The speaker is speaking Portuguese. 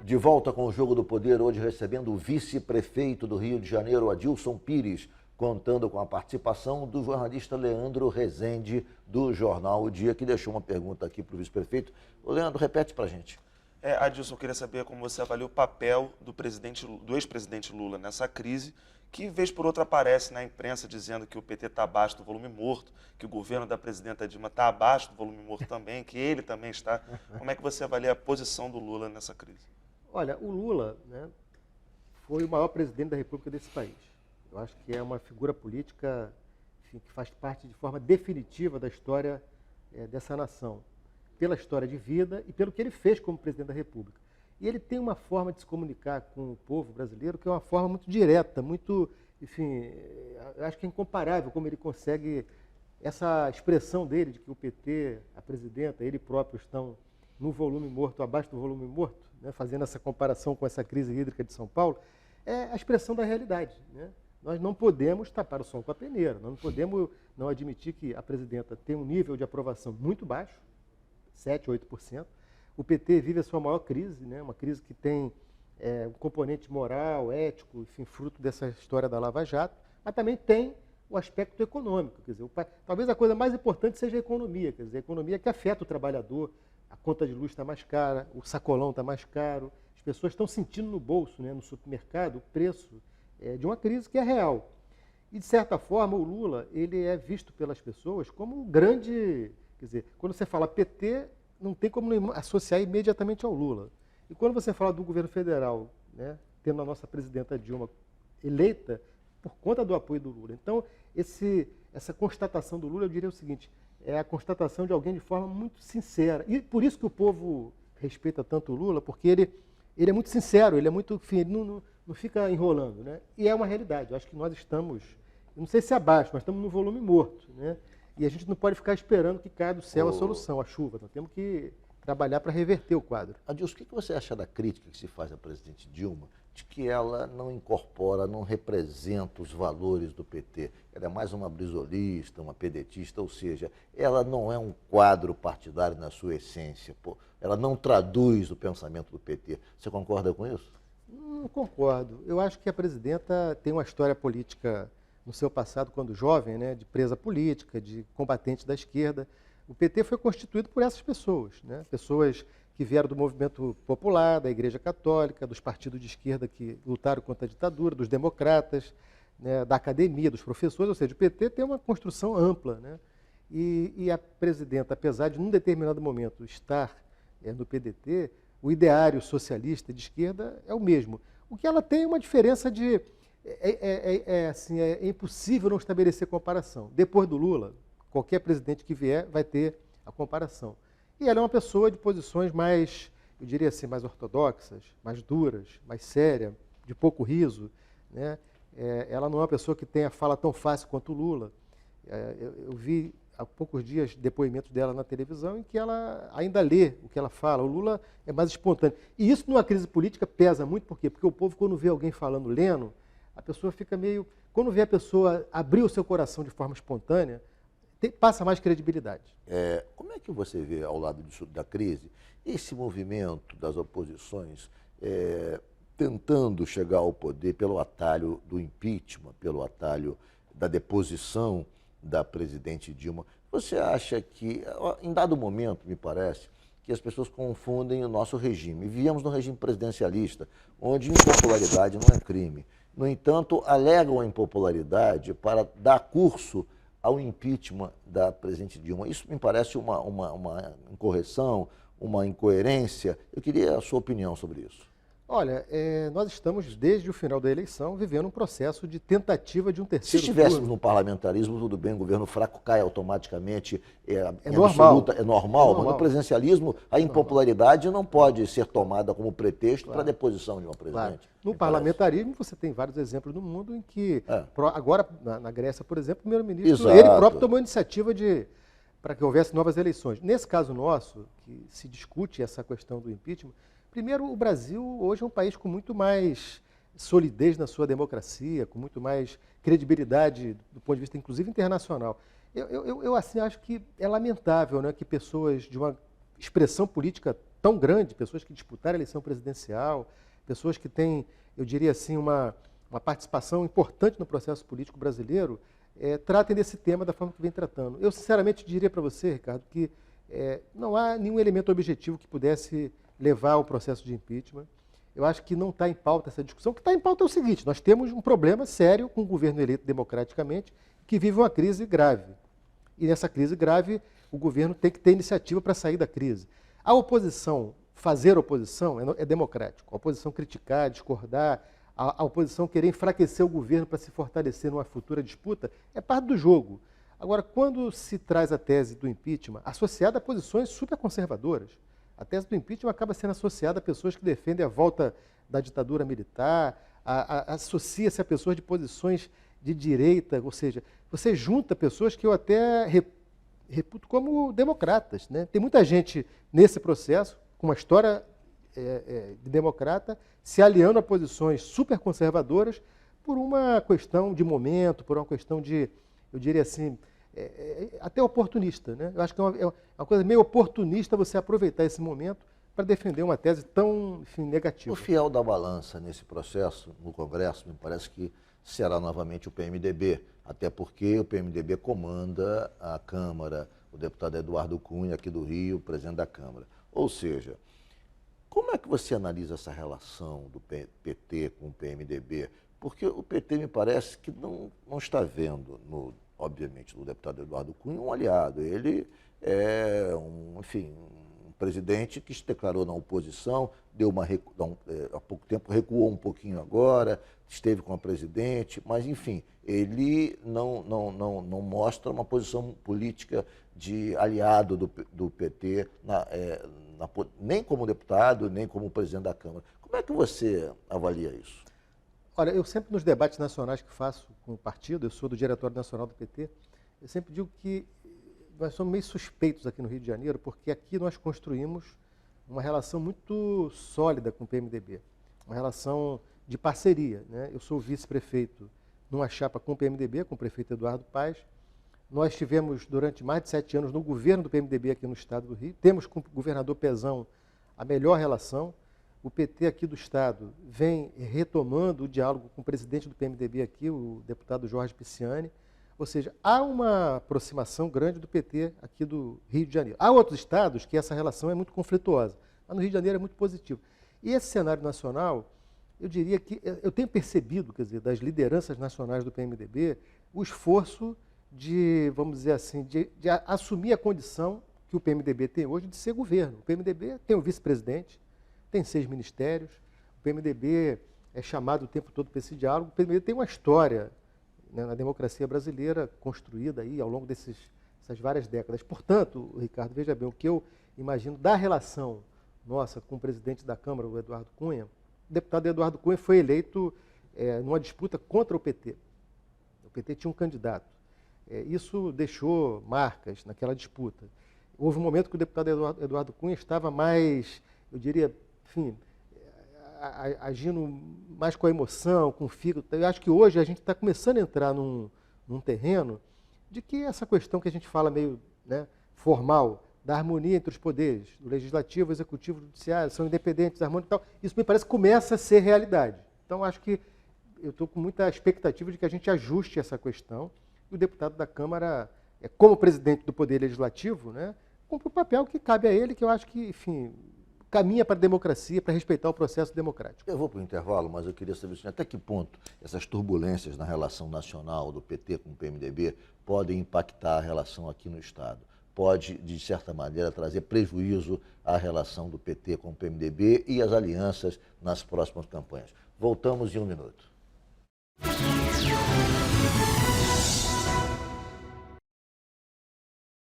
De volta com o Jogo do Poder, hoje recebendo o vice-prefeito do Rio de Janeiro, Adilson Pires, contando com a participação do jornalista Leandro Rezende, do jornal O Dia, que deixou uma pergunta aqui para o vice-prefeito. Ô, Leandro, repete para a gente. Adilson, eu queria saber como você avalia o papel do ex-presidente Lula nessa crise, que vez por outra aparece na imprensa dizendo que o PT está abaixo do volume morto, que o governo da presidenta Dilma está abaixo do volume morto também, que ele também está. Como é que você avalia a posição do Lula nessa crise? Olha, o Lula, né, foi o maior presidente da República desse país. Eu acho que é uma figura política, enfim, que faz parte de forma definitiva da história dessa nação, pela história de vida e pelo que ele fez como presidente da República. E ele tem uma forma de se comunicar com o povo brasileiro que é uma forma muito direta, muito, enfim, eu acho que é incomparável como ele consegue, essa expressão dele de que o PT, a presidenta, ele próprio estão no volume morto, abaixo do volume morto, né, fazendo essa comparação com essa crise hídrica de São Paulo, é a expressão da realidade, né? Nós não podemos tapar o sol com a peneira, nós não podemos não admitir que a presidenta tem um nível de aprovação muito baixo, 7%, 8%. O PT vive a sua maior crise, né? Uma crise que tem um componente moral, ético, enfim, fruto dessa história da Lava Jato, mas também tem o aspecto econômico. Quer dizer, talvez a coisa mais importante seja a economia, quer dizer, a economia que afeta o trabalhador, a conta de luz está mais cara, o sacolão está mais caro, as pessoas estão sentindo no bolso, né, no supermercado, o preço de uma crise que é real. E, de certa forma, o Lula ele é visto pelas pessoas como um grande... Quer dizer, quando você fala PT, não tem como associar imediatamente ao Lula. E quando você fala do governo federal, né, tendo a nossa presidenta Dilma eleita por conta do apoio do Lula. Então, essa constatação do Lula, eu diria o seguinte, é a constatação de alguém de forma muito sincera. E por isso que o povo respeita tanto o Lula, porque ele é muito sincero, ele é muito, enfim, ele não fica enrolando, né? E é uma realidade. Eu acho que nós estamos, não sei se abaixo, mas estamos no volume morto, né? E a gente não pode ficar esperando que caia do céu a solução, a chuva. Nós temos que trabalhar para reverter o quadro. Adilson, o que você acha da crítica que se faz à presidente Dilma, de que ela não incorpora, não representa os valores do PT? Ela é mais uma brisolista, uma pedetista, ou seja, ela não é um quadro partidário na sua essência. Pô. Ela não traduz o pensamento do PT. Você concorda com isso? Não concordo. Eu acho que a presidenta tem uma história política no seu passado, quando jovem, né, de presa política, de combatente da esquerda. O PT foi constituído por essas pessoas, né, pessoas que vieram do movimento popular, da Igreja Católica, dos partidos de esquerda que lutaram contra a ditadura, dos democratas, né, da academia, dos professores, ou seja, o PT tem uma construção ampla, né, e a presidenta, apesar de, num determinado momento, estar no PDT, o ideário socialista de esquerda é o mesmo. O que ela tem é uma diferença de... assim, é impossível não estabelecer comparação. Depois do Lula, qualquer presidente que vier vai ter a comparação. E ela é uma pessoa de posições mais, eu diria assim, mais ortodoxas, mais duras, mais séria, de pouco riso, né? Ela não é uma pessoa que tem a fala tão fácil quanto o Lula. Eu vi há poucos dias depoimentos dela na televisão em que ela ainda lê o que ela fala. O Lula é mais espontâneo. E isso numa crise política pesa muito, por quê? Porque o povo, quando vê alguém falando lendo, a pessoa fica meio... Quando vê a pessoa abrir o seu coração de forma espontânea, passa mais credibilidade. Como é que você vê, ao lado disso, da crise, esse movimento das oposições tentando chegar ao poder pelo atalho do impeachment, pelo atalho da deposição da presidente Dilma? Você acha que, em dado momento, me parece, que as pessoas confundem o nosso regime? Vivíamos num regime presidencialista, onde impopularidade não é crime. No entanto, alegam a impopularidade para dar curso ao impeachment da presidente Dilma. Isso me parece uma incorreção, uma incoerência. Eu queria a sua opinião sobre isso. Olha, nós estamos, desde o final da eleição, vivendo um processo de tentativa de um terceiro turno. Se estivéssemos no parlamentarismo, tudo bem, o governo fraco cai automaticamente, normal. Absoluta, é normal, mas no presidencialismo a impopularidade não pode ser tomada como pretexto para a deposição de uma presidente. Claro. No parlamentarismo, você tem vários exemplos no mundo em que, agora, na Grécia, por exemplo, o primeiro-ministro, ele próprio tomou a iniciativa para que houvesse novas eleições. Nesse caso nosso, que se discute essa questão do impeachment, primeiro, o Brasil hoje é um país com muito mais solidez na sua democracia, com muito mais credibilidade do ponto de vista, inclusive, internacional. Eu assim, acho que é lamentável, né, que pessoas de uma expressão política tão grande, pessoas que disputaram a eleição presidencial, pessoas que têm, eu diria assim, uma participação importante no processo político brasileiro, tratem desse tema da forma que vem tratando. Eu, sinceramente, diria para você, Ricardo, que não há nenhum elemento objetivo que pudesse levar ao processo de impeachment. Eu acho que não está em pauta essa discussão. O que está em pauta é o seguinte: nós temos um problema sério com o governo eleito democraticamente, que vive uma crise grave. E nessa crise grave, o governo tem que ter iniciativa para sair da crise. A oposição, fazer oposição, é democrático. A oposição criticar, discordar, a oposição querer enfraquecer o governo para se fortalecer numa futura disputa, é parte do jogo. Agora, quando se traz a tese do impeachment, associada a posições superconservadoras, a tese do impeachment acaba sendo associada a pessoas que defendem a volta da ditadura militar, associa-se a pessoas de posições de direita, ou seja, você junta pessoas que eu até reputo como democratas, né? Tem muita gente nesse processo, com uma história de democrata, se aliando a posições superconservadoras por uma questão de momento, por uma questão de, eu diria assim, até oportunista, né? Eu acho que é uma coisa meio oportunista você aproveitar esse momento para defender uma tese tão, enfim, negativa. O fiel da balança nesse processo, no Congresso, me parece que será novamente o PMDB, até porque o PMDB comanda a Câmara, o deputado Eduardo Cunha, aqui do Rio, presidente da Câmara. Ou seja, como é que você analisa essa relação do PT com o PMDB? Porque o PT me parece que não está vendo, obviamente, no deputado Eduardo Cunha, um aliado. Ele é, um presidente que se declarou na oposição, há pouco tempo recuou um pouquinho agora, esteve com a presidente, mas, enfim, ele não mostra uma posição política de aliado do PT, nem como deputado, nem como presidente da Câmara. Como é que você avalia isso? Olha, eu sempre nos debates nacionais que faço com o partido, eu sou do Diretório Nacional do PT, eu sempre digo que nós somos meio suspeitos aqui no Rio de Janeiro, porque aqui nós construímos uma relação muito sólida com o PMDB, uma relação de parceria, né? Eu sou vice-prefeito numa chapa com o PMDB, com o prefeito Eduardo Paes. Nós tivemos, durante mais de 7 anos, no governo do PMDB aqui no estado do Rio. Temos com o governador Pezão a melhor relação. O PT aqui do estado vem retomando o diálogo com o presidente do PMDB aqui, o deputado Jorge Pisciani. Ou seja, há uma aproximação grande do PT aqui do Rio de Janeiro. Há outros estados que essa relação é muito conflituosa, mas no Rio de Janeiro é muito positivo. E esse cenário nacional, eu diria que eu tenho percebido, quer dizer, das lideranças nacionais do PMDB, o esforço de, vamos dizer assim, de assumir a condição que o PMDB tem hoje de ser governo. O PMDB tem um vice-presidente, tem 6 ministérios, o PMDB é chamado o tempo todo para esse diálogo, o PMDB tem uma história, né, na democracia brasileira construída aí ao longo dessas várias décadas. Portanto, Ricardo, veja bem, o que eu imagino da relação nossa com o presidente da Câmara, o Eduardo Cunha, o deputado Eduardo Cunha foi eleito numa disputa contra o PT. O PT tinha um candidato. Isso deixou marcas naquela disputa. Houve um momento que o deputado Eduardo Cunha estava mais, eu diria, enfim, agindo mais com a emoção, com o fígado. Eu acho que hoje a gente está começando a entrar num terreno de que essa questão que a gente fala meio, né, formal, da harmonia entre os poderes, o legislativo, o executivo, o judiciário, são independentes, harmônicos e tal, isso me parece que começa a ser realidade. Então, acho que eu estou com muita expectativa de que a gente ajuste essa questão e o deputado da Câmara, como presidente do Poder Legislativo, né, cumpre o papel que cabe a ele, que eu acho que, enfim, caminha para a democracia, para respeitar o processo democrático. Eu vou para o intervalo, mas eu queria saber até que ponto essas turbulências na relação nacional do PT com o PMDB podem impactar a relação aqui no Estado. Pode, de certa maneira, trazer prejuízo à relação do PT com o PMDB e às alianças nas próximas campanhas. Voltamos em 1 minuto.